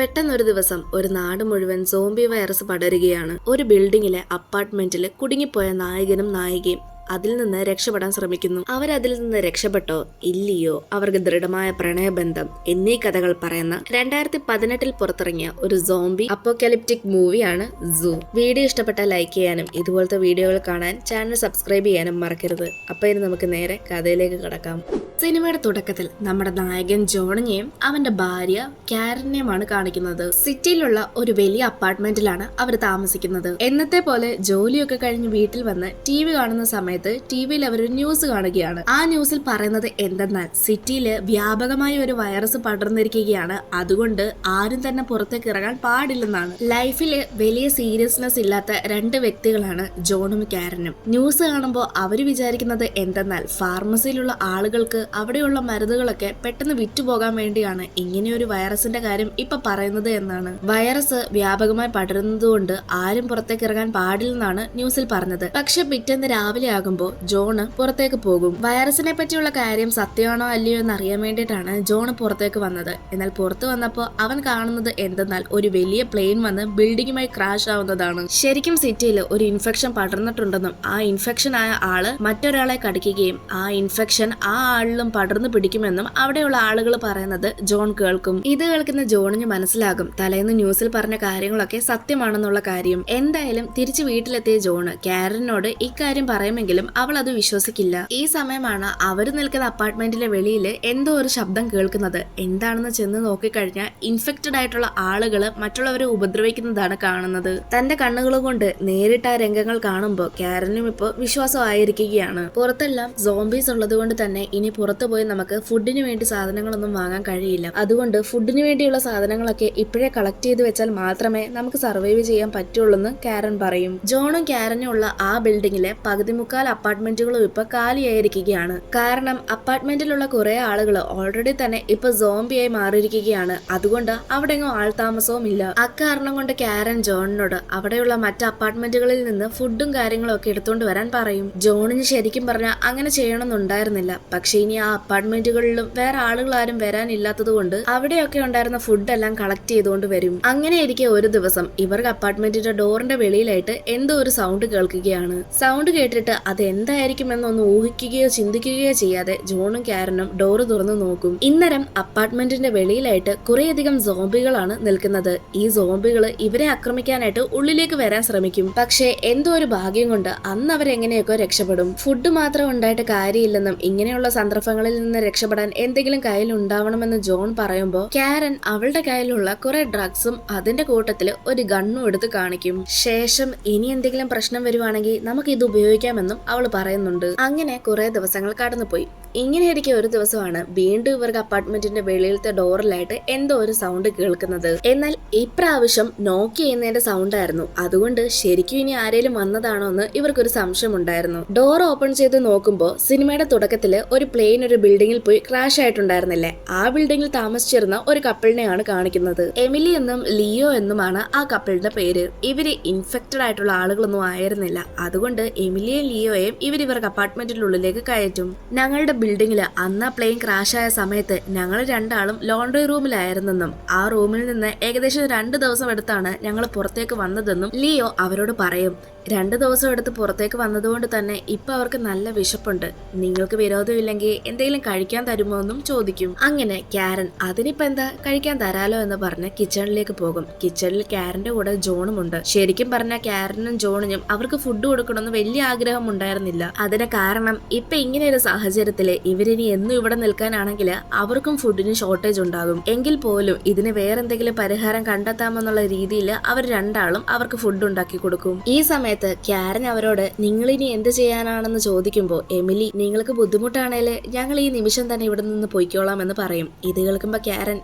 പെട്ടെന്നൊരു ദിവസം ഒരു നാട് മുഴുവൻ സോംബി വൈറസ് പടരുകയാണ്. ഒരു ബിൽഡിങ്ങിലെ അപ്പാർട്ട്മെന്റിൽ കുടുങ്ങിപ്പോയ നായകനും നായികയും അതിൽ നിന്ന് രക്ഷപ്പെടാൻ ശ്രമിക്കുന്നു. അവരതിൽ നിന്ന് രക്ഷപ്പെട്ടോ ഇല്ലയോ, അവർക്ക് ദൃഢമായ പ്രണയബന്ധം എന്നീ കഥകൾ പറയുന്ന 2018 പുറത്തിറങ്ങിയ ഒരു സോംബി അപ്പോക്കലിപ്റ്റിക് മൂവിയാണ് സൂ. വീഡിയോ ഇഷ്ടപ്പെട്ടാൽ ലൈക്ക് ചെയ്യാനും ഇതുപോലത്തെ വീഡിയോകൾ കാണാൻ ചാനൽ സബ്സ്ക്രൈബ് ചെയ്യാനും മറക്കരുത്. അപ്പൊ ഇനി നമുക്ക് നേരെ കഥയിലേക്ക് കടക്കാം. സിനിമയുടെ തുടക്കത്തിൽ നമ്മുടെ നായകൻ ജോണിനെയും അവന്റെ ഭാര്യ കാരനെയുമാണ് കാണിക്കുന്നത്. സിറ്റിയിലുള്ള ഒരു വലിയ അപ്പാർട്ട്മെന്റിലാണ് അവർ താമസിക്കുന്നത്. എന്നത്തെ പോലെ ജോലിയൊക്കെ കഴിഞ്ഞ് വീട്ടിൽ വന്ന് TV കാണുന്ന സമയത്ത് ടിവിയിൽ അവർ ഒരു ന്യൂസ് കാണുകയാണ്. ആ ന്യൂസിൽ പറയുന്നത് എന്തെന്നാൽ സിറ്റിയില് വ്യാപകമായ ഒരു വൈറസ് പടർന്നിരിക്കുകയാണ്. അതുകൊണ്ട് ആരും തന്നെ പുറത്തേക്ക് ഇറങ്ങാൻ പാടില്ലെന്നാണ്. ലൈഫില് വലിയ സീരിയസ്നെസ് ഇല്ലാത്ത രണ്ട് വ്യക്തികളാണ് ജോണും കാരനും. ന്യൂസ് കാണുമ്പോൾ അവര് വിചാരിക്കുന്നത് എന്തെന്നാൽ ഫാർമസിയിലുള്ള ആളുകൾക്ക് അവിടെയുള്ള മരുന്നുകളൊക്കെ പെട്ടെന്ന് വിറ്റുപോകാൻ വേണ്ടിയാണ് ഇങ്ങനെയൊരു വൈറസിന്റെ കാര്യം ഇപ്പൊ പറയുന്നത് എന്നാണ്. വൈറസ് വ്യാപകമായി പടരുന്നതുകൊണ്ട് ആരും പുറത്തേക്ക് ഇറങ്ങാൻ പാടില്ലെന്നാണ് ന്യൂസിൽ പറഞ്ഞത്. പക്ഷെ പിറ്റേന്ന് രാവിലെ ആകുമ്പോൾ ജോണ് പുറത്തേക്ക് പോകും. വൈറസിനെ പറ്റിയുള്ള കാര്യം സത്യമാണോ അല്ലയോ എന്ന് അറിയാൻ വേണ്ടിയിട്ടാണ് ജോണ് പുറത്തേക്ക് വന്നത്. എന്നാൽ പുറത്തു വന്നപ്പോൾ അവൻ കാണുന്നത് എന്തെന്നാൽ ഒരു വലിയ പ്ലെയിൻ വന്ന് ബിൽഡിങ്ങുമായി ക്രാഷ് ആവുന്നതാണ്. ശരിക്കും സിറ്റിയിൽ ഒരു ഇൻഫെക്ഷൻ പടർന്നിട്ടുണ്ടെന്നും ആ ഇൻഫെക്ഷൻ ആയ ആള് മറ്റൊരാളെ കടിക്കുകയും ആ ഇൻഫെക്ഷൻ ആ ആളിലും പടർന്നു പിടിക്കുമെന്നും അവിടെയുള്ള ആളുകൾ പറയുന്നത് ജോൺ കേൾക്കും. ഇത് കേൾക്കുന്ന ജോണിന് മനസ്സിലാകും തലേന്ന് ന്യൂസിൽ പറഞ്ഞ കാര്യങ്ങളൊക്കെ സത്യമാണെന്നുള്ള കാര്യം. എന്തായാലും തിരിച്ചു വീട്ടിലെത്തിയ ജോണ് കാരനോട് ഇക്കാര്യം പറയുമെങ്കിലും അവൾ അത് വിശ്വസിക്കില്ല. ഈ സമയമാണ് അവര് നിൽക്കുന്ന അപ്പാർട്ട്മെന്റിലെ വെളിയിൽ എന്തോ ഒരു ശബ്ദം കേൾക്കുന്നത്. എന്താണെന്ന് ചെന്ന് നോക്കിക്കഴിഞ്ഞാൽ ഇൻഫെക്റ്റഡ് ആയിട്ടുള്ള ആളുകൾ മറ്റുള്ളവരെ ഉപദ്രവിക്കുന്നതാണ് കാണുന്നത്. തന്റെ കണ്ണുകൾ കൊണ്ട് നേരിട്ട് ആ രംഗങ്ങൾ കാണുമ്പോൾ കാരനും ഇപ്പോൾ വിശ്വാസമായിരിക്കുകയാണ്. പുറത്തെല്ലാം സോംബീസ് ഉള്ളത് കൊണ്ട് തന്നെ ഇനി പുറത്തു പോയി നമുക്ക് ഫുഡിന് വേണ്ടി സാധനങ്ങളൊന്നും വാങ്ങാൻ കഴിയില്ല. അതുകൊണ്ട് ഫുഡിന് വേണ്ടിയുള്ള സാധനങ്ങളൊക്കെ ഇപ്പോഴേ കളക്ട് ചെയ്ത് വെച്ചാൽ മാത്രമേ നമുക്ക് സർവൈവ് ചെയ്യാൻ പറ്റുള്ളൂ എന്ന് കാരൻ പറയും. ജോണും കാരനും ഉള്ള ആ ബിൽഡിങ്ങിലെ പകുതി മുക്കാൽ അപ്പാർട്ട്മെന്റുകളും ഇപ്പൊ കാലിയായിരിക്കുകയാണ്. കാരണം അപ്പാർട്ട്മെന്റിലുള്ള കുറെ ആളുകൾ ഓൾറെഡി തന്നെ ഇപ്പൊ സോംബിയായി മാറിയിരിക്കുകയാണ്. അതുകൊണ്ട് അവിടെ എങ്ങും ആൾതാമസവും ഇല്ല. അക്കാരണം കൊണ്ട് കാരൻ ജോണിനോട് അവിടെയുള്ള മറ്റ് അപ്പാർട്ട്മെന്റുകളിൽ നിന്ന് ഫുഡും കാര്യങ്ങളും ഒക്കെ എടുത്തുകൊണ്ട് വരാൻ പറയും. ജോണിന് ശരിക്കും പറഞ്ഞാൽ അങ്ങനെ ചെയ്യണമെന്നുണ്ടായിരുന്നില്ല. പക്ഷെ ഇനി ആ അപ്പാർട്ട്മെന്റുകളിലും വേറെ ആളുകൾ ആരും വരാനില്ലാത്തത് കൊണ്ട് അവിടെയൊക്കെ ഉണ്ടായിരുന്ന ഫുഡ് എല്ലാം കളക്ട് ചെയ്തുകൊണ്ട് വരും. അങ്ങനെ ഇരിക്കെ ഒരു ദിവസം ഇവർക്ക് അപ്പാർട്ട്മെന്റിന്റെ ഡോറിന്റെ വെളിയിലായിട്ട് എന്തോ ഒരു സൗണ്ട് കേൾക്കുകയാണ്. സൗണ്ട് കേട്ടിട്ട് അത് എന്തായിരിക്കുമെന്നൊന്ന് ഊഹിക്കുകയോ ചിന്തിക്കുകയോ ചെയ്യാതെ ജോണും കാരനും ഡോറ് തുറന്നു നോക്കും. ഇന്നരം അപ്പാർട്ട്മെന്റിന്റെ വെളിയിലായിട്ട് കുറേയധികം സോംബികളാണ് നിൽക്കുന്നത്. ഈ സോംബികൾ ഇവരെ ആക്രമിക്കാനായിട്ട് ഉള്ളിലേക്ക് വരാൻ ശ്രമിക്കും. പക്ഷേ എന്തോ ഒരു ഭാഗ്യം കൊണ്ട് അന്ന് അവരെങ്ങനെയൊക്കെ രക്ഷപ്പെടും. ഫുഡ് മാത്രം ഉണ്ടായിട്ട് കാര്യമില്ലെന്നും ഇങ്ങനെയുള്ള സന്ദർഭങ്ങളിൽ നിന്ന് രക്ഷപ്പെടാൻ എന്തെങ്കിലും കയ്യിൽ ഉണ്ടാവണമെന്ന് ജോൺ പറയുമ്പോൾ കാരൻ അവളുടെ കയ്യിലുള്ള കുറെ ഡ്രഗ്സും അതിന്റെ കൂട്ടത്തില് ഒരു ഗണ്ണും എടുത്ത് കാണിക്കും. ശേഷം ഇനി എന്തെങ്കിലും പ്രശ്നം വരുവാണെങ്കിൽ നമുക്ക് ഇത് ഉപയോഗിക്കാമെന്നും അവൾ പറയുന്നുണ്ട്. അങ്ങനെ കുറെ ദിവസങ്ങൾ കടന്നുപോയി. ഇങ്ങനെയിരിക്കെ ഒരു ദിവസമാണ് വീണ്ടും ഇവർക്ക് അപ്പാർട്ട്മെന്റിന്റെ വെളിയിലത്തെ ഡോറിലായിട്ട് എന്തോ ഒരു സൗണ്ട് കേൾക്കുന്നത്. എന്നാൽ ഇപ്രാവശ്യം നോക്ക് ചെയ്യുന്നതിന്റെ സൗണ്ട് ആയിരുന്നു. അതുകൊണ്ട് ശരിക്കും ഇനി ആരേലും വന്നതാണോ എന്ന് ഇവർക്കൊരു സംശയം ഉണ്ടായിരുന്നു. ഡോർ ഓപ്പൺ ചെയ്ത് നോക്കുമ്പോൾ സിനിമയുടെ തുടക്കത്തില് ഒരു പ്ലെയിൻ ഒരു ബിൽഡിങ്ങിൽ പോയി ക്രാഷ് ആയിട്ടുണ്ടായിരുന്നില്ലേ, ആ ബിൽഡിങ്ങിൽ താമസിച്ചിരുന്ന ഒരു കപ്പിളിനെയാണ് കാണിക്കുന്നത്. എമിലി എന്നും ലിയോ എന്നുമാണ് ആ കപ്പിളിന്റെ പേര്. ഇവര് ഇൻഫെക്റ്റഡ് ആയിട്ടുള്ള ആളുകളൊന്നും ആയിരുന്നില്ല. അതുകൊണ്ട് എമിലിയും ലിയോയും ഇവർക്ക് അപ്പാർട്ട്മെന്റിനുള്ളിലേക്ക് കയറ്റും. ഞങ്ങളുടെ ബിൽഡിങ്ങില് അന്ന് ആ പ്ലെയിൻ ക്രാഷ് ആയ സമയത്ത് ഞങ്ങൾ രണ്ടാളും ലോണ്ടറി റൂമിലായിരുന്നെന്നും ആ റൂമിൽ നിന്ന് ഏകദേശം 2 ദിവസം എടുത്താണ് ഞങ്ങൾ പുറത്തേക്ക് വന്നതെന്നും ലിയോ അവരോട് പറയും. 2 ദിവസം എടുത്ത് പുറത്തേക്ക് വന്നതുകൊണ്ട് തന്നെ ഇപ്പൊ അവർക്ക് നല്ല വിശപ്പുണ്ട്. നിങ്ങൾക്ക് വിരോധമില്ലെങ്കിൽ എന്തെങ്കിലും കഴിക്കാൻ തരുമോ എന്നും ചോദിക്കും. അങ്ങനെ കാരൻ അതിനിപ്പോ എന്താ കഴിക്കാൻ തരാലോ എന്ന് പറഞ്ഞ് കിച്ചണിലേക്ക് പോകും. കിച്ചണിൽ കാരന്റെ കൂടെ ജോണും ഉണ്ട്. ശരിക്കും പറഞ്ഞ കാരനും ജോണിനും അവർക്ക് ഫുഡ് കൊടുക്കണമെന്ന് വലിയ ആഗ്രഹം ഉണ്ടായിരുന്നില്ല. അതിന് കാരണം ഇപ്പൊ ഇങ്ങനെ ഒരു സാഹചര്യത്തില് ഇവരിനി എന്നും ഇവിടെ നിൽക്കാനാണെങ്കിൽ അവർക്കും ഫുഡിന് ഷോർട്ടേജ് ഉണ്ടാകും. എങ്കിൽ പോലും ഇതിന് വേറെന്തെങ്കിലും പരിഹാരം കണ്ടെത്താമെന്നുള്ള രീതിയിൽ അവർ രണ്ടാളും അവർക്ക് ഫുഡ് ഉണ്ടാക്കി കൊടുക്കും. ഈ സമയത്ത് കാരൻ അവരോട് നിങ്ങളിനി എന്ത് ചെയ്യാനാണെന്ന് ചോദിക്കുമ്പോൾ എമിലി നിങ്ങൾക്ക് ബുദ്ധിമുട്ടാണേല് ഞങ്ങൾ ഈ നിമിഷം തന്നെ ഇവിടെ നിന്ന് പൊയ്ക്കോളാം എന്ന് പറയും. ഇത് കേൾക്കുമ്പോ കാരൻ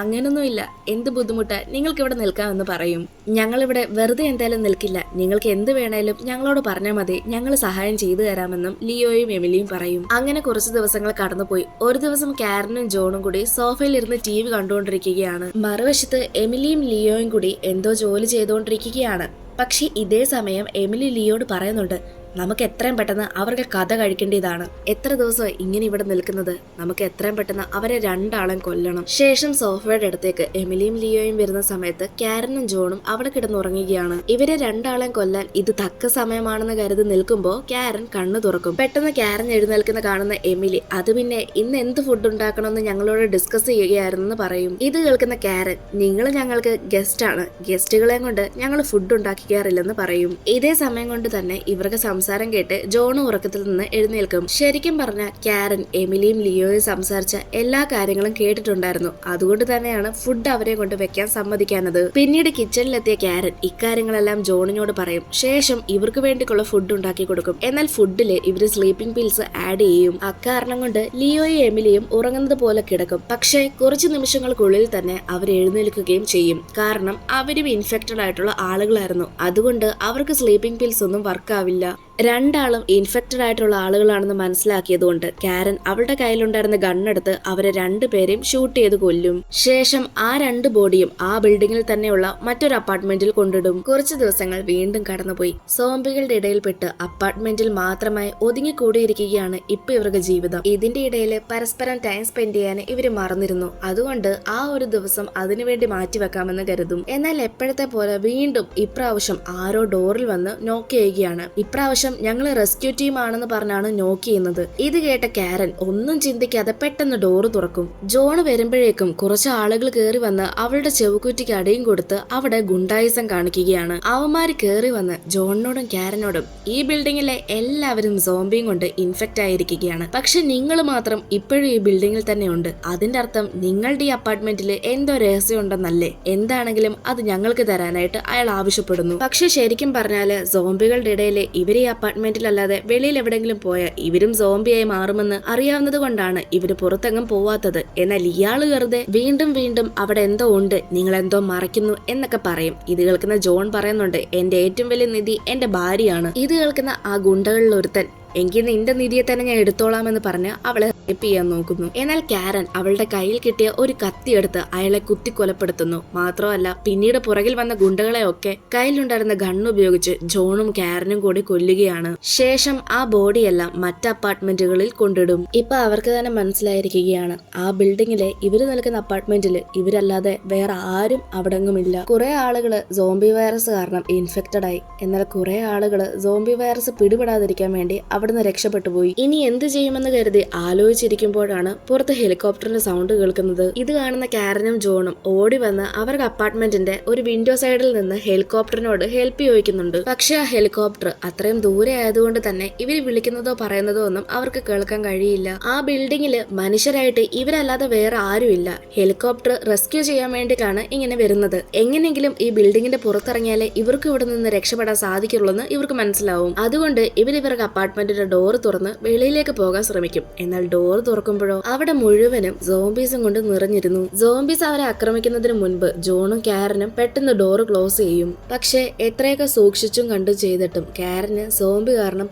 അങ്ങനൊന്നുമില്ല, എന്ത് ബുദ്ധിമുട്ട്, നിങ്ങൾക്ക് ഇവിടെ നിൽക്കാമെന്ന് പറയും. ഞങ്ങളിവിടെ വെറുതെ എന്തായാലും നിൽക്കില്ല, നിങ്ങൾക്ക് എന്ത് വേണേലും ഞങ്ങളോട് പറഞ്ഞാൽ മതി, ഞങ്ങൾ സഹായം ചെയ്തു തരാമെന്നും ലിയോയും എമിലിയും പറയും. അങ്ങനെ കുറച്ച് ദിവസങ്ങൾ കടന്നുപോയി. ഒരു ദിവസം കാരനും ജോണും കൂടി സോഫയിൽ ഇരുന്ന് TV കണ്ടുകൊണ്ടിരിക്കുകയാണ്. മറുവശത്ത് എമിലിയും ലിയോയും കൂടി എന്തോ ജോലി ചെയ്തുകൊണ്ടിരിക്കുകയാണ്. പക്ഷെ ഇതേ സമയം എമിലി ലിയോട് പറയുന്നുണ്ട്, നമുക്ക് എത്രയും പെട്ടെന്ന് അവർക്ക് കഥ കഴിക്കേണ്ടതാണ്. എത്ര ദിവസമായി ഇങ്ങനെ ഇവിടെ നിൽക്കുന്നത്? നമുക്ക് എത്രയും പെട്ടെന്ന് അവരെ രണ്ടാളും കൊല്ലണം. ശേഷം സോഫയുടെ അടുത്തേക്ക് എമിലിയും ലിയോയും വരുന്ന സമയത്ത് കാരനും ജോണും അവിടെ കിടന്നുറങ്ങുകയാണ്. ഇവരെ രണ്ടാളെയും കൊല്ലാൻ ഇത് തക്ക സമയമാണെന്ന് കരുതി നിൽക്കുമ്പോ കാരൻ കണ്ണു തുറക്കും. പെട്ടെന്ന് കാരൻ എഴുന്നേൽക്കുന്ന കാണുന്ന എമിലി അത് പിന്നെ ഇന്ന് എന്ത് ഫുഡ് ഉണ്ടാക്കണമെന്ന് ഞങ്ങളോട് ഡിസ്കസ് ചെയ്യുകയായിരുന്നെന്ന് പറയും. ഇത് കേൾക്കുന്ന കാരൻ നിങ്ങൾ ഞങ്ങൾക്ക് ഗസ്റ്റ് ആണ്, ഗസ്റ്റുകളെ കൊണ്ട് ഞങ്ങൾ ഫുഡ് ഉണ്ടാക്കിക്കാറില്ലെന്ന് പറയും. ഇതേ സമയം കൊണ്ട് തന്നെ ഇവർക്ക് സംസാരം കേട്ട് ജോണും ഉറക്കത്തിൽ നിന്ന് എഴുന്നേൽക്കും. ശരിക്കും പറഞ്ഞ കാരൻ എമിലിയും ലിയോയും സംസാരിച്ച എല്ലാ കാര്യങ്ങളും കേട്ടിട്ടുണ്ടായിരുന്നു. അതുകൊണ്ട് തന്നെയാണ് ഫുഡ് അവരെ കൊണ്ട് വെക്കാൻ സമ്മതിക്കാനത്. പിന്നീട് കിച്ചണിലെത്തിയ കാരൻ ഇക്കാര്യങ്ങളെല്ലാം ജോണിനോട് പറയും. ശേഷം ഇവർക്ക് വേണ്ടിയുള്ള ഫുഡ് ഉണ്ടാക്കി കൊടുക്കും. എന്നാൽ ഫുഡില് ഇവര് സ്ലീപ്പിംഗ് പിൽസ് ആഡ് ചെയ്യും. അക്കാരണം കൊണ്ട് ലിയോയും എമിലിയും ഉറങ്ങുന്നത് പോലെ കിടക്കും. പക്ഷേ കുറച്ച് നിമിഷങ്ങൾക്കുള്ളിൽ തന്നെ അവർ എഴുന്നേൽക്കുകയും ചെയ്യും. കാരണം അവരും ഇൻഫെക്റ്റഡ് ആയിട്ടുള്ള ആളുകളായിരുന്നു. അതുകൊണ്ട് അവർക്ക് സ്ലീപ്പിംഗ് പിൽസ് ഒന്നും വർക്കാവില്ല. രണ്ടാളും ഇൻഫെക്റ്റഡ് ആയിട്ടുള്ള ആളുകളാണെന്ന് മനസ്സിലാക്കിയതുകൊണ്ട് കാരൻ അവളുടെ കയ്യിലുണ്ടായിരുന്ന ഗണ്ണെടുത്ത് അവരെ രണ്ടുപേരെയും ഷൂട്ട് ചെയ്ത് കൊല്ലും. ശേഷം ആ രണ്ട് ബോഡിയും ആ ബിൽഡിങ്ങിൽ തന്നെയുള്ള മറ്റൊരു അപ്പാർട്ട്മെന്റിൽ കൊണ്ടിടും. കുറച്ചു ദിവസങ്ങൾ വീണ്ടും കടന്നുപോയി. സോംബികളുടെ ഇടയിൽപ്പെട്ട് അപ്പാർട്ട്മെന്റിൽ മാത്രമായി ഒതുങ്ങിക്കൂടിയിരിക്കുകയാണ് ഇപ്പൊ ഇവരുടെ ജീവിതം. ഇതിന്റെ ഇടയിൽ പരസ്പരം ടൈം സ്പെൻഡ് ചെയ്യാൻ ഇവര് മറന്നിരുന്നു. അതുകൊണ്ട് ആ ഒരു ദിവസം അതിനുവേണ്ടി മാറ്റിവെക്കാമെന്ന് കരുതും. എന്നാൽ എപ്പോഴത്തെ പോലെ വീണ്ടും ഇപ്രാവശ്യം ആരോ ഡോറിൽ വന്ന് നോക്ക് ചെയ്യുകയാണ്. ഇപ്രാവശ്യം ഞങ്ങൾ റെസ്ക്യൂ ടീം ആണെന്ന് പറഞ്ഞാണ് നോക്ക് ചെയ്യുന്നത്. ഇത് കേട്ട കാരൻ ഒന്നും ചിന്തിക്കാതെ പെട്ടെന്ന് ഡോറ് തുറക്കും. ജോൺ വരുമ്പോഴേക്കും കുറച്ച് ആളുകൾ കയറി വന്ന് അവളുടെ ചെവുകുറ്റിക്ക് അടിയും കൊടുത്ത് അവിടെ ഗുണ്ടായിസം കാണിക്കുകയാണ്. അവന്മാര് കയറി വന്ന് ജോണിനോടും കാരനോടും ഈ ബിൽഡിങ്ങിലെ എല്ലാവരും സോംബിയും കൊണ്ട് ഇൻഫെക്റ്റ് ആയിരിക്കുകയാണ്, പക്ഷെ നിങ്ങൾ മാത്രം ഇപ്പോഴും ഈ ബിൽഡിങ്ങിൽ തന്നെ ഉണ്ട്. അതിന്റെ അർത്ഥം നിങ്ങളുടെ ഈ അപ്പാർട്ട്മെന്റിൽ എന്തോ രഹസ്യം ഉണ്ടെന്നല്ലേ? എന്താണെങ്കിലും അത് ഞങ്ങൾക്ക് തരാനായിട്ട് അയാൾ ആവശ്യപ്പെടുന്നു. പക്ഷെ ശരിക്കും പറഞ്ഞാല് സോംബികളുടെ ഇടയിൽ ഇവര് ഈ അപ്പാർട്ട്മെന്റിലല്ലാതെ വെളിയിൽ എവിടെങ്കിലും പോയാൽ ഇവരും സോംബിയായി മാറുമെന്ന് അറിയാവുന്നത് കൊണ്ടാണ് ഇവര് പുറത്തെങ്ങും പോവാത്തത്. എന്നാൽ ഇയാള് വെറുതെ വീണ്ടും വീണ്ടും അവിടെ എന്തോ ഉണ്ട്, നിങ്ങൾ എന്തോ മറയ്ക്കുന്നു എന്നൊക്കെ പറയും. ഇത് കേൾക്കുന്ന ജോൺ പറയുന്നുണ്ട്, എന്റെ ഏറ്റവും വലിയ നിധി എന്റെ ഭാര്യയാണ്. ഇത് കേൾക്കുന്ന ആ ഗുണ്ടകളിൽ ഒരുത്തൻ, എങ്കിൽ നിന്റെ നിധിയെ തന്നെ ഞാൻ എടുത്തോളാമെന്ന് പറഞ്ഞ് അവളെ റേപ്പ് ചെയ്യാൻ നോക്കുന്നു. എന്നാൽ കാരൻ അവളുടെ കയ്യിൽ കിട്ടിയ ഒരു കത്തിയെടുത്ത് അയാളെ കുത്തി കൊലപ്പെടുത്തുന്നു. മാത്രമല്ല പിന്നീട് പുറകിൽ വന്ന ഗുണ്ടകളെ ഒക്കെ കയ്യിലുണ്ടായിരുന്ന ഗണ്ണ് ഉപയോഗിച്ച് ജോണും കാരനും കൂടി കൊല്ലുകയാണ്. ശേഷം ആ ബോഡിയെല്ലാം മറ്റ് അപ്പാർട്ട്മെന്റുകളിൽ കൊണ്ടിടും. ഇപ്പൊ അവർക്ക് തന്നെ മനസ്സിലായിരിക്കുകയാണ് ആ ബിൽഡിങ്ങിലെ ഇവര് നിൽക്കുന്ന അപ്പാർട്ട്മെന്റിൽ ഇവരല്ലാതെ വേറെ ആരും അവിടെങ്ങുമില്ല. കുറെ ആളുകള് സോംബി വൈറസ് കാരണം ഇൻഫെക്റ്റഡ് ആയി. എന്നാൽ കുറെ ആളുകള് സോംബി വൈറസ് പിടിപെടാതിരിക്കാൻ വേണ്ടി അവിടുന്ന് രക്ഷപ്പെട്ടു പോയി. ഇനി എന്ത് ചെയ്യുമെന്ന് കരുതി ആലോചിച്ചിരിക്കുമ്പോഴാണ് പുറത്ത് ഹെലികോപ്റ്ററിന്റെ സൗണ്ട് കേൾക്കുന്നത്. ഇത് കാണുന്ന കാരനും ജോണും ഓടി വന്ന് അവർക്ക് അപ്പാർട്ട്മെന്റിന്റെ ഒരു വിൻഡോ സൈഡിൽ നിന്ന് ഹെലികോപ്റ്ററിനോട് ഹെൽപ്പ് ചോദിക്കുന്നുണ്ട്. പക്ഷെ ആ ഹെലികോപ്റ്റർ അത്രയും ദൂരെ ആയതുകൊണ്ട് തന്നെ ഇവര് വിളിക്കുന്നതോ പറയുന്നതോ ഒന്നും അവർക്ക് കേൾക്കാൻ കഴിയില്ല. ആ ബിൽഡിങ്ങില് മനുഷ്യരായിട്ട് ഇവരല്ലാതെ വേറെ ആരുമില്ല. ഹെലികോപ്റ്റർ റെസ്ക്യൂ ചെയ്യാൻ വേണ്ടിയിട്ടാണ് ഇങ്ങനെ വരുന്നത്. എങ്ങനെയെങ്കിലും ഈ ബിൽഡിങ്ങിന്റെ പുറത്തിറങ്ങിയാലേ ഇവർക്ക് ഇവിടെ നിന്ന് രക്ഷപ്പെടാൻ സാധിക്കുള്ളൂ എന്ന് ഇവർക്ക് മനസ്സിലാവും. അതുകൊണ്ട് ഇവർക്ക് അപ്പാർട്ട്മെന്റിന്റെ ഡോർ തുറന്ന് വെളിയിലേക്ക് പോകാൻ ശ്രമിക്കും. എന്നാൽ ഡോർ തുറക്കുമ്പോഴോ അവിടെ മുഴുവനും സോംബീസും കൊണ്ട് നിറഞ്ഞിരുന്നു. സോംബീസ് അവരെ ആക്രമിക്കുന്നതിന് മുൻപ് ജോണും കാരനും പെട്ടെന്ന് ഡോർ ക്ലോസ് ചെയ്യും. പക്ഷെ എത്രയൊക്കെ സൂക്ഷിച്ചും കണ്ടും ചെയ്തിട്ടും കാരന് സോംബി കാരണം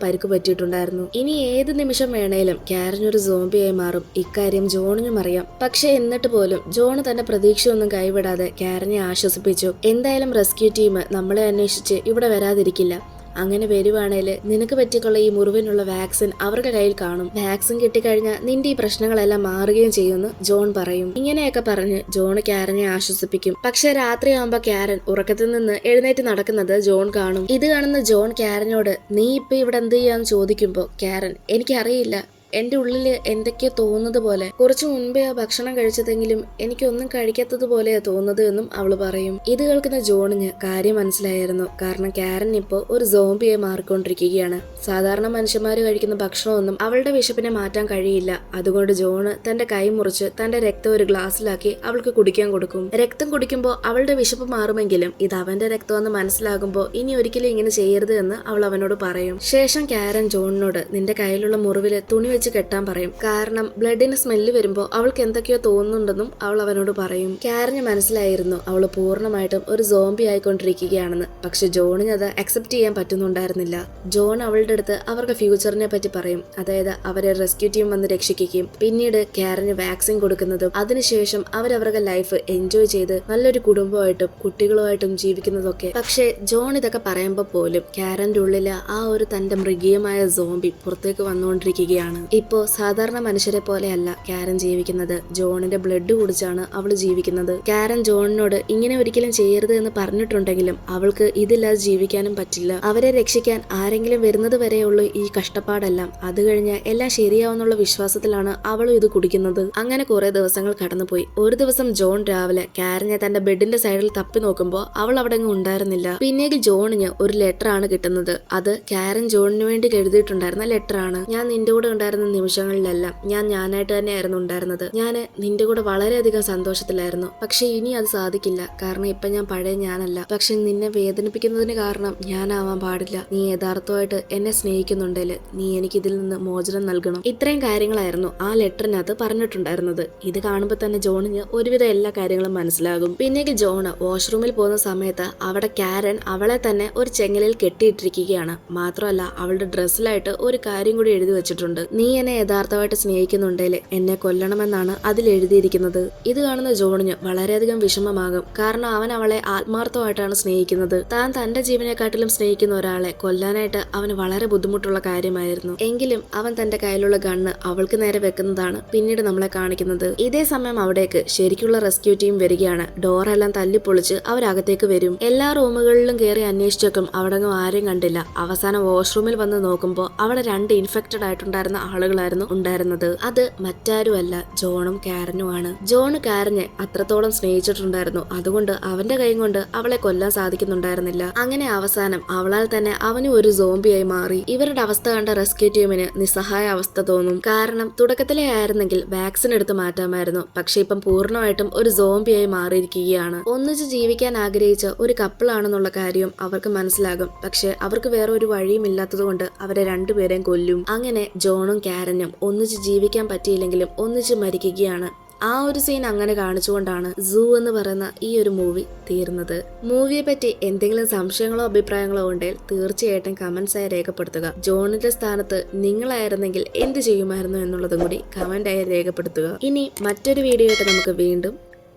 പരിക്ക് പറ്റിയിട്ടുണ്ടായിരുന്നു. ഇനി ഏത് നിമിഷം വേണേലും കാരൻ ഒരു സോംബിയായി മാറും. ഇക്കാര്യം ജോണിനും അറിയാം. പക്ഷെ എന്നിട്ട് പോലും ജോണ് തന്റെ പ്രതീക്ഷയൊന്നും കൈവിടാതെ കാരനെ ആശ്വസിപ്പിച്ചു. എന്തായാലും റെസ്ക്യൂ ടീം നമ്മളെ അന്വേഷിച്ച് ഇവിടെ വരാതിരിക്കില്ല. അങ്ങനെ വരുവാണേൽ നിനക്ക് പറ്റിയുള്ള ഈ മുറിവിനുള്ള വാക്സിൻ അവരുടെ കയ്യിൽ കാണും. വാക്സിൻ കിട്ടിക്കഴിഞ്ഞാൽ നിന്റെ ഈ പ്രശ്നങ്ങളെല്ലാം മാറുകയും ചെയ്യുമെന്ന് ജോൺ പറയും. ഇങ്ങനെയൊക്കെ പറഞ്ഞ് ജോൺ കാരനെ ആശ്വസിപ്പിക്കും. പക്ഷെ രാത്രിയാകുമ്പോ കാരൻ ഉറക്കത്തിൽ നിന്ന് എഴുന്നേറ്റ് നടക്കുന്നത് ജോൺ കാണും. ഇത് കാണുന്ന ജോൺ കാരനോട് നീ ഇപ്പൊ ഇവിടെ എന്ത് ചെയ്യാന്ന് ചോദിക്കുമ്പോ കാരൻ, എനിക്കറിയില്ല, എന്റെ ഉള്ളില് എന്തൊക്കെയോ തോന്നുന്നത് പോലെ. കുറച്ചു മുൻപേ ആ ഭക്ഷണം കഴിച്ചതെങ്കിലും എനിക്കൊന്നും കഴിക്കാത്തത് പോലെയാ തോന്നുന്നത് എന്നും അവള് പറയും. ഇത് കേൾക്കുന്ന ജോണിന് കാര്യം മനസ്സിലായിരുന്നു. കാരണം കാരൻ ഇപ്പോ ഒരു സോംബിയെ മാറിക്കൊണ്ടിരിക്കുകയാണ്. സാധാരണ മനുഷ്യന്മാര് കഴിക്കുന്ന ഭക്ഷണമൊന്നും അവളുടെ വിശപ്പിനെ മാറ്റാൻ കഴിയില്ല. അതുകൊണ്ട് ജോണ് തന്റെ കൈ മുറിച്ച് തന്റെ രക്തം ഒരു ഗ്ലാസ്സിലാക്കി അവൾക്ക് കുടിക്കാൻ കൊടുക്കും. രക്തം കുടിക്കുമ്പോൾ അവളുടെ വിശപ്പ് മാറുമെങ്കിലും ഇത് അവന്റെ രക്തമെന്ന് മനസ്സിലാകുമ്പോൾ ഇനി ഒരിക്കലും ഇങ്ങനെ ചെയ്യരുത് എന്ന് അവൾ അവനോട് പറയും. ശേഷം കാരൻ ജോണിനോട് നിന്റെ കയ്യിലുള്ള മുറിവില് തുണി വെച്ച് കെട്ടാൻ പറയും. കാരണം ബ്ലഡിന് സ്മെല്ല് വരുമ്പോൾ അവൾക്ക് എന്തൊക്കെയോ തോന്നുന്നുണ്ടെന്നും അവൾ അവനോട് പറയും. കാരന് മനസ്സിലായിരുന്നു അവൾ പൂർണ്ണമായിട്ടും ഒരു സോംബി ആയിക്കൊണ്ടിരിക്കുകയാണെന്ന്. പക്ഷെ ജോണിന് അത് അക്സെപ്റ്റ് ചെയ്യാൻ പറ്റുന്നുണ്ടായിരുന്നില്ല. ജോൺ അവളുടെ അടുത്ത് അവർക്ക് ഫ്യൂച്ചറിനെ പറ്റി പറയും. അതായത് അവരെ റെസ്ക്യൂ ടീം വന്ന് രക്ഷിക്കുകയും പിന്നീട് കാരന് വാക്സിൻ കൊടുക്കുന്നതും അതിനുശേഷം അവരവരുടെ ലൈഫ് എൻജോയ് ചെയ്ത് നല്ലൊരു കുടുംബമായിട്ടും കുട്ടികളുമായിട്ടും ജീവിക്കുന്നതൊക്കെ. പക്ഷെ ജോൺ ഇതൊക്കെ പറയുമ്പോൾ പോലും കാരന്റെ ഉള്ളില് ആ ഒരു തന്റെ മൃഗീയമായ സോംബി പുറത്തേക്ക് വന്നുകൊണ്ടിരിക്കുകയാണ്. ഇപ്പോ സാധാരണ മനുഷ്യരെ പോലെയല്ല കാരൻ ജീവിക്കുന്നത്. ജോണിന്റെ ബ്ലഡ് കുടിച്ചാണ് അവൾ ജീവിക്കുന്നത്. കാരൻ ജോണിനോട് ഇങ്ങനെ ഒരിക്കലും ചെയ്യരുത് എന്ന് പറഞ്ഞിട്ടുണ്ടെങ്കിലും അവൾക്ക് ഇതില്ലാതെ ജീവിക്കാനും പറ്റില്ല. അവരെ രക്ഷിക്കാൻ ആരെങ്കിലും വരുന്നത് വരെയുള്ളൂ ഈ കഷ്ടപ്പാടെല്ലാം. അത് കഴിഞ്ഞ് എല്ലാം ശരിയാവുന്നുള്ള വിശ്വാസത്തിലാണ് അവളും ഇത് കുടിക്കുന്നത്. അങ്ങനെ കുറെ ദിവസങ്ങൾ കടന്നുപോയി. ഒരു ദിവസം ജോൺ രാവിലെ കാരനെ തന്റെ ബെഡിന്റെ സൈഡിൽ തപ്പി നോക്കുമ്പോൾ അവൾ അവിടെ ഉണ്ടായിരുന്നില്ല. പിന്നീട് ജോണിന് ഒരു ലെറ്റർ ആണ് കിട്ടുന്നത്. അത് കാരൻ ജോണിന് വേണ്ടി എഴുതിയിട്ടുണ്ടായിരുന്ന ലെറ്റർ ആണ്. ഞാൻ നിന്റെ കൂടെ ഉണ്ടായിരുന്ന നിമിഷങ്ങളിലെല്ലാം ഞാനായിട്ട് തന്നെയായിരുന്നു ഉണ്ടായിരുന്നത്. ഞാൻ നിന്റെ കൂടെ വളരെയധികം സന്തോഷത്തിലായിരുന്നു. പക്ഷെ ഇനി അത് സാധിക്കില്ല. കാരണം ഇപ്പൊ ഞാൻ പഴയ ഞാനല്ല. പക്ഷെ നിന്നെ വേദനിപ്പിക്കുന്നതിന് കാരണം ഞാനാവാൻ പാടില്ല. നീ യഥാർത്ഥമായിട്ട് എന്നെ സ്നേഹിക്കുന്നുണ്ടെങ്കിൽ നീ എനിക്ക് ഇതിൽ നിന്ന് മോചനം നൽകണം. ഇത്രയും കാര്യങ്ങളായിരുന്നു ആ ലെറ്ററിനകത്ത് പറഞ്ഞിട്ടുണ്ടായിരുന്നത്. ഇത് കാണുമ്പോൾ തന്നെ ജോണിന് ഒരുവിധം എല്ലാ കാര്യങ്ങളും മനസ്സിലാകും. പിന്നീട് ജോണ് വാഷ്റൂമിൽ പോകുന്ന സമയത്ത് അവിടെ കാരൻ അവളെ തന്നെ ഒരു ചെങ്ങലിൽ കെട്ടിയിട്ടിരിക്കുകയാണ്. മാത്രമല്ല അവളുടെ ഡ്രസ്സിലായിട്ട് ഒരു കാര്യം കൂടി എഴുതി വെച്ചിട്ടുണ്ട്. നീ എന്നെ യഥാർത്ഥമായിട്ട് സ്നേഹിക്കുന്നുണ്ടെങ്കിൽ എന്നെ കൊല്ലണമെന്നാണ് അതിൽ എഴുതിയിരിക്കുന്നത്. ഇത് കാണുന്ന ജോണിന് വളരെയധികം വിഷമമാകും. കാരണം അവൻ അവളെ ആത്മാർത്ഥമായിട്ടാണ് സ്നേഹിക്കുന്നത്. താൻ തന്റെ ജീവനെക്കാട്ടിലും സ്നേഹിക്കുന്ന ഒരാളെ കൊല്ലാനായിട്ട് അവന് വളരെ ബുദ്ധിമുട്ടുള്ള കാര്യമായിരുന്നു. എങ്കിലും അവൻ തന്റെ കയ്യിലുള്ള ഗണ്ണ് അവൾക്ക് നേരെ വെക്കുന്നതാണ് പിന്നീട് നമ്മളെ കാണിക്കുന്നത്. ഇതേ സമയം അവിടേക്ക് ശരിക്കുള്ള റെസ്ക്യൂ ടീം വരികയാണ്. ഡോറെല്ലാം തല്ലിപ്പൊളിച്ച് അവരകത്തേക്ക് വരും. എല്ലാ റൂമുകളിലും കയറി അന്വേഷിച്ചേക്കും അവിടെങ്ങും ആരെയും കണ്ടില്ല. അവസാനം വാഷ്റൂമിൽ വന്ന് നോക്കുമ്പോൾ അവിടെ 2 ഇൻഫെക്റ്റഡ് ആയിട്ടുണ്ടായിരുന്ന ആളുകളായിരുന്നു ഉണ്ടായിരുന്നത്. അത് മറ്റാരുമല്ല ജോണും കാരനുമാണ്. ജോൺ കാരനെ അത്രത്തോളം സ്നേഹിച്ചിട്ടുണ്ടായിരുന്നു. അതുകൊണ്ട് അവന്റെ കൈ കൊണ്ട് അവളെ കൊല്ലാൻ സാധിക്കുന്നുണ്ടായിരുന്നില്ല. അങ്ങനെ അവസാനം അവളാൽ തന്നെ അവനും ഒരു സോംബിയായി മാറി. ഇവരുടെ അവസ്ഥ കണ്ട റെസ്ക്യൂ ടീമിന് നിസ്സഹായ അവസ്ഥ തോന്നും. കാരണം തുടക്കത്തിലെ ആയിരുന്നെങ്കിൽ വാക്സിൻ എടുത്ത് മാറ്റാമായിരുന്നു. പക്ഷെ ഇപ്പം പൂർണ്ണമായിട്ടും ഒരു സോംബിയായി മാറിയിരിക്കുകയാണ്. ഒന്നിച്ച് ജീവിക്കാൻ ആഗ്രഹിച്ച ഒരു കപ്പിളാണെന്നുള്ള കാര്യം അവർക്ക് മനസ്സിലാകും. പക്ഷെ അവർക്ക് വേറെ ഒരു വഴിയും ഇല്ലാത്തതുകൊണ്ട് അവരെ രണ്ടുപേരെയും കൊല്ലും. അങ്ങനെ ജോണും കാരനും ഒന്നിച്ച് ജീവിക്കാൻ പറ്റിയില്ലെങ്കിലും ഒന്നിച്ച് മരിക്കുകയാണ്. ആ ഒരു സീൻ അങ്ങനെ കാണിച്ചുകൊണ്ടാണ് സൂ എന്ന് പറയുന്ന ഈ ഒരു മൂവി തീർന്നത്. മൂവിയെ പറ്റി എന്തെങ്കിലും സംശയങ്ങളോ അഭിപ്രായങ്ങളോ ഉണ്ടെങ്കിൽ തീർച്ചയായിട്ടും കമന്റ്സായി രേഖപ്പെടുത്തുക. ജോണിന്റെ സ്ഥാനത്ത് നിങ്ങളായിരുന്നെങ്കിൽ എന്ത് ചെയ്യുമായിരുന്നു എന്നുള്ളതും കൂടി കമന്റായി രേഖപ്പെടുത്തുക. ഇനി മറ്റൊരു വീഡിയോ ആയിട്ട് നമുക്ക് വീണ്ടും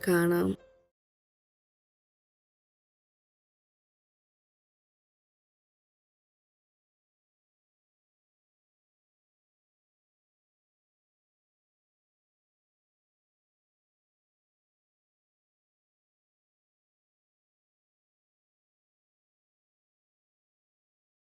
കാണാം.